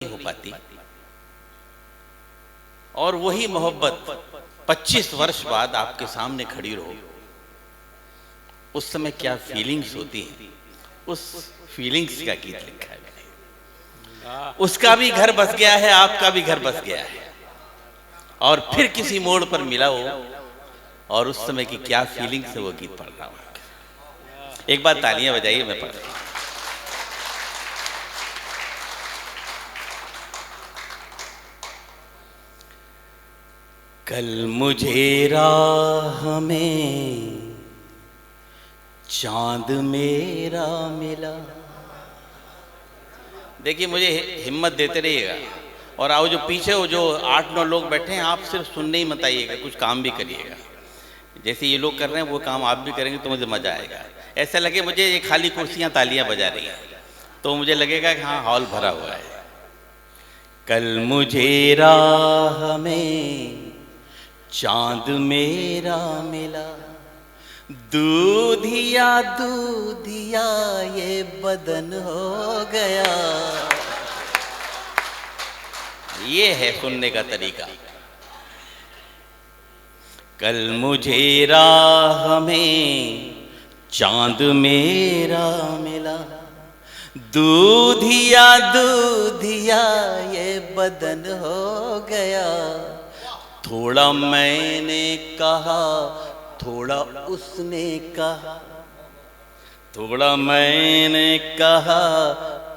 हो पाती, और वही मोहब्बत 25 वर्ष बाद आपके सामने खड़ी रहो, उस समय क्या फीलिंग्स होती हैं, उस फीलिंग्स का गीत लिखा है मैंने। उसका भी घर बस गया है, आपका भी घर बस गया है, और फिर किसी मोड़ पर मिला हो, और उस समय की क्या फीलिंग्स है वो गीत पढ़ रहा हूं। एक बार तालियां बजाइए, मैं पढ़ रहा हूं। कल मुझे राह में चांद मेरा मिला। देखिए, मुझे हिम्मत देते रहिएगा, और आओ जो पीछे हो, जो 8-9 लोग बैठे हैं, आप सिर्फ सुनने ही मत आइएगा, कुछ काम भी करिएगा। जैसे ये लोग कर रहे हैं वो काम आप भी करेंगे तो मुझे मजा आएगा। ऐसा लगे मुझे ये खाली कुर्सियां तालियां बजा रही हैं, तो मुझे लगेगा कि हाँ, हॉल भरा हुआ है। कल मुझे राह में चांद मेरा मिला, दूधिया दूधिया ये बदन हो गया। ये है सुनने का तरीका। कल मुझे राह में चांद मेरा मिला, दूधिया दूधिया ये बदन हो गया। थोड़ा मैंने कहा, थोड़ा उसने कहा, थोड़ा मैंने कहा,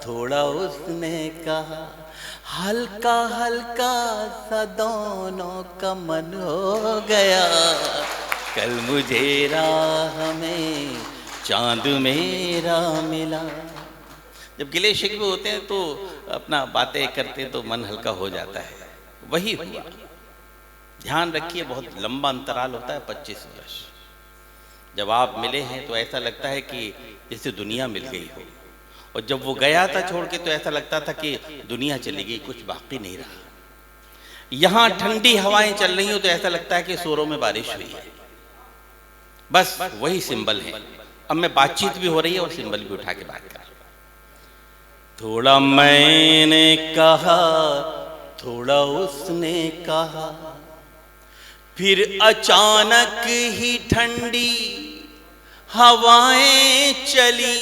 थोड़ा उसने कहा। हल्का हल्का सा दोनों का मन हो गया। कल मुझे राह में चांद मेरा मिला। जब गिले शिकवे होते हैं तो अपना बातें करते तो मन हल्का हो जाता है, वही हुआ। ध्यान रखिए, बहुत लंबा अंतराल होता है, 25 वर्ष। जब आप मिले हैं तो ऐसा लगता है कि जैसे दुनिया मिल गई हो, और जब वो गया था छोड़ के तो ऐसा लगता था कि दुनिया चली गई, कुछ बाकी नहीं रहा। यहाँ ठंडी हवाएं चल रही हो तो ऐसा लगता है कि सोरों में बारिश हुई है। बस वही सिंबल है। अब मैं बातचीत भी हो रही है और सिंबल भी उठा के बात कर रहा हूं। थोड़ा मैंने कहा, थोड़ा उसने कहा, फिर अचानक ही ठंडी हवाएं चली,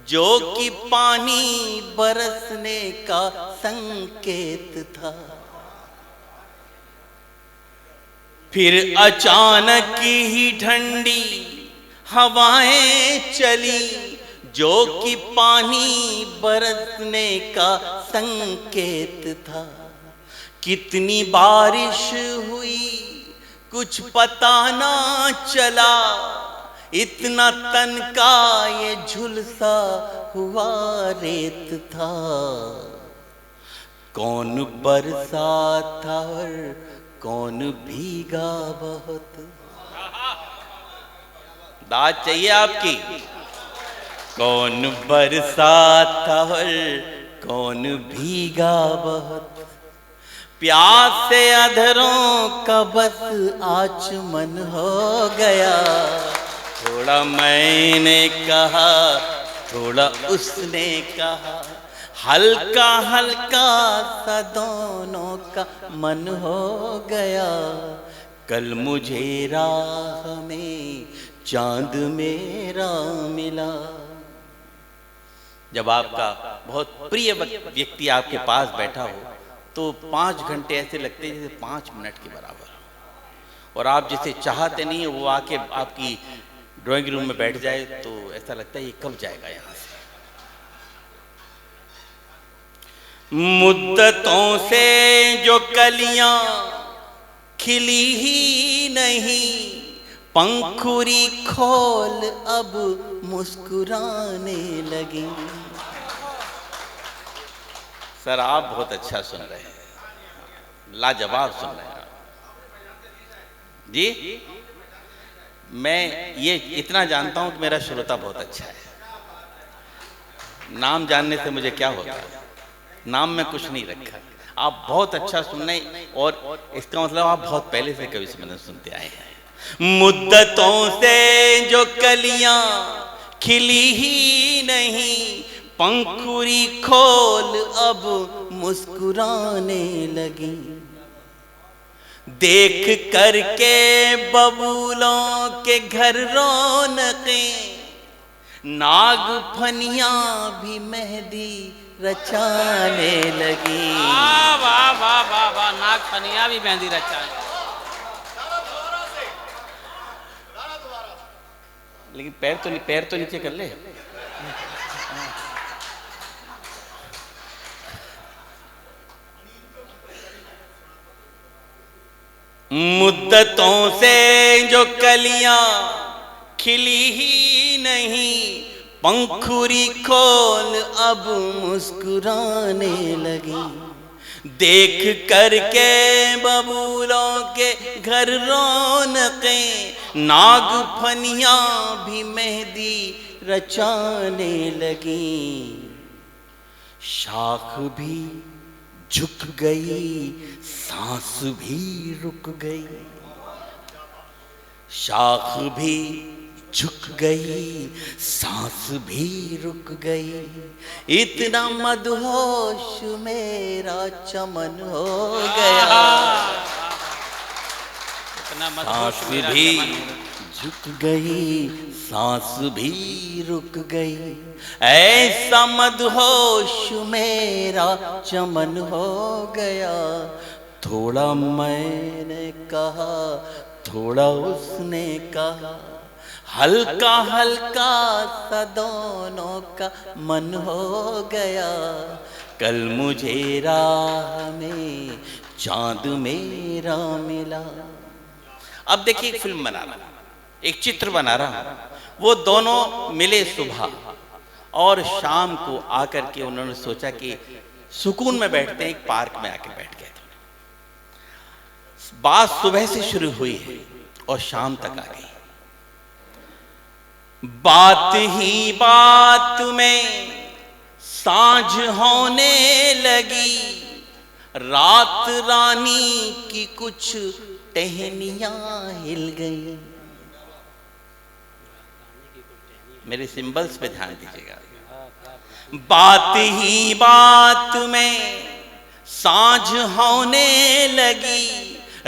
जो कि पानी बरसने का संकेत था। फिर अचानक ही ठंडी हवाएं चली, जो कि पानी बरसने का संकेत था। कितनी बारिश हुई कुछ पता ना चला, इतना तन का ये झुलसा हुआ रेत था। कौन बरसा था और कौन भीगा बहुत। दाद चाहिए आपकी। कौन बरसा था और कौन भीगा बहुत। प्यास से अधरों का बस आचमन हो गया। थोड़ा मैंने कहा, थोड़ा उसने कहा, हल्का हल्का सा दोनों का मन हो गया। कल मुझे राह में चांद मेरा मिला। जब आपका बहुत प्रिय व्यक्ति आपके पास बैठा हो तो 5 घंटे ऐसे लगते हैं जैसे 5 मिनट के बराबर, और आप जिसे चाहते नहीं है वो आके आपकी ड्राइंग रूम में बैठ जाए तो ऐसा लगता है ये कब जाएगा यहाँ से। मुद्दतों से जो कलियां खिली ही नहीं, पंखुड़ी खोल अब मुस्कुराने लगी। सर आप बहुत अच्छा सुन रहे हैं, लाजवाब सुन रहे हैं जी। मैं ये इतना जानता हूं कि मेरा श्रोता बहुत अच्छा है। नाम जानने से मुझे क्या होता है, नाम में कुछ नहीं रखा। आप बहुत अच्छा सुन रहे हैं, और इसका मतलब आप बहुत पहले से कवि सम्मेलन सुनते आए हैं। मुद्दतों से जो कलियां खिली ही नहीं, पंखुड़ी खोल अब मुस्कुराने लगी, देख करके बबूलों के घर रौनकें, नाग फनिया भी मेहंदी रचाने लगी। वाह वाह वाह वाह वाह, नाग फनिया भी मेहंदी रचाने। लेकिन पैर तो नीचे कर ले। मुद्दतों से जो कलियां खिली ही नहीं, पंखुड़ी खोल अब मुस्कुराने लगी, देख करके बबूलों के घर रौनकें, नाग फनिया भी मेहंदी रचाने लगी। शाख भी झुक गई, सांस भी रुक गई, शाख भी झुक गई, सांस भी रुक गई, इतना मदहोश मेरा चमन हो गया। सांस भी झुक गई, सांस भी रुक गई, ऐसा मदहोश मेरा चमन हो गया। थोड़ा मैंने कहा, थोड़ा उसने कहा, हल्का हल्का सा दोनों का मन हो गया। कल मुझे राह में चांद मेरा मिला। अब देखिए, एक फिल्म बना रहा, एक चित्र बना रहा। वो दोनों मिले सुबह और शाम को आकर के उन्होंने सोचा कि सुकून में बैठते हैं, एक पार्क में आके बैठ गए। बात सुबह से शुरू हुई है और शाम तक आ गई। बात ही बात में सांझ होने लगी, रात रानी की कुछ टहनियां हिल गई। मेरे सिंबल्स पे ध्यान दीजिएगा। बात ही बात में सांझ होने लगी,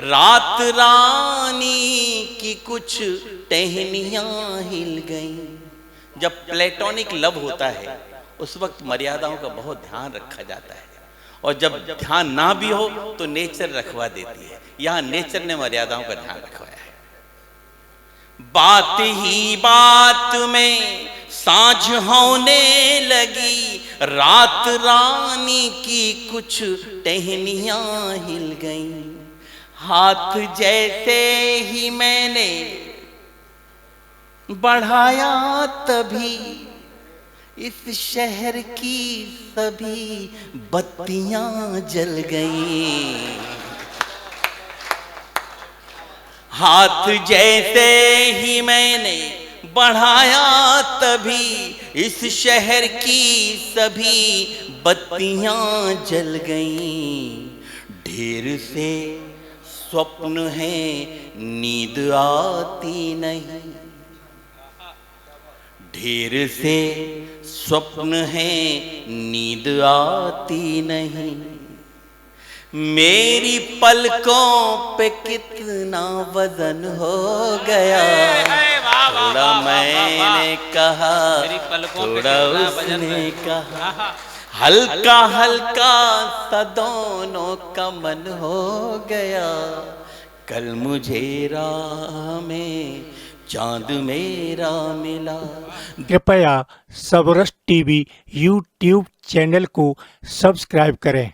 रात रानी की कुछ टहनियां हिल गईं। जब प्लेटोनिक लव होता है उस वक्त मर्यादाओं का बहुत ध्यान रखा जाता है, और जब ध्यान ना भी हो तो नेचर रखवा देती है। यहां नेचर ने मर्यादाओं का ध्यान रखवाया है। बात ही बात में सांझ होने लगी, रात रानी की कुछ टहनियां हिल गईं। हाथ जैसे ही मैंने बढ़ाया तभी इस शहर की सभी बत्तियां जल गईं। हाथ जैसे ही मैंने बढ़ाया तभी इस शहर की सभी बत्तियां जल गईं। ढेर से स्वप्न है, नींद आती नहीं, ढेर से स्वप्न है, नींद आती नहीं। मेरी पलकों पे कितना वजन हो गया, थोड़ा मैंने कहा, थोड़ा उसने कहा, हल्का हल्का सा दोनों का मन हो गया। कल मुझे राह में चांद मेरा मिला। कृपया सबरस टीवी यूट्यूब चैनल को सब्सक्राइब करें।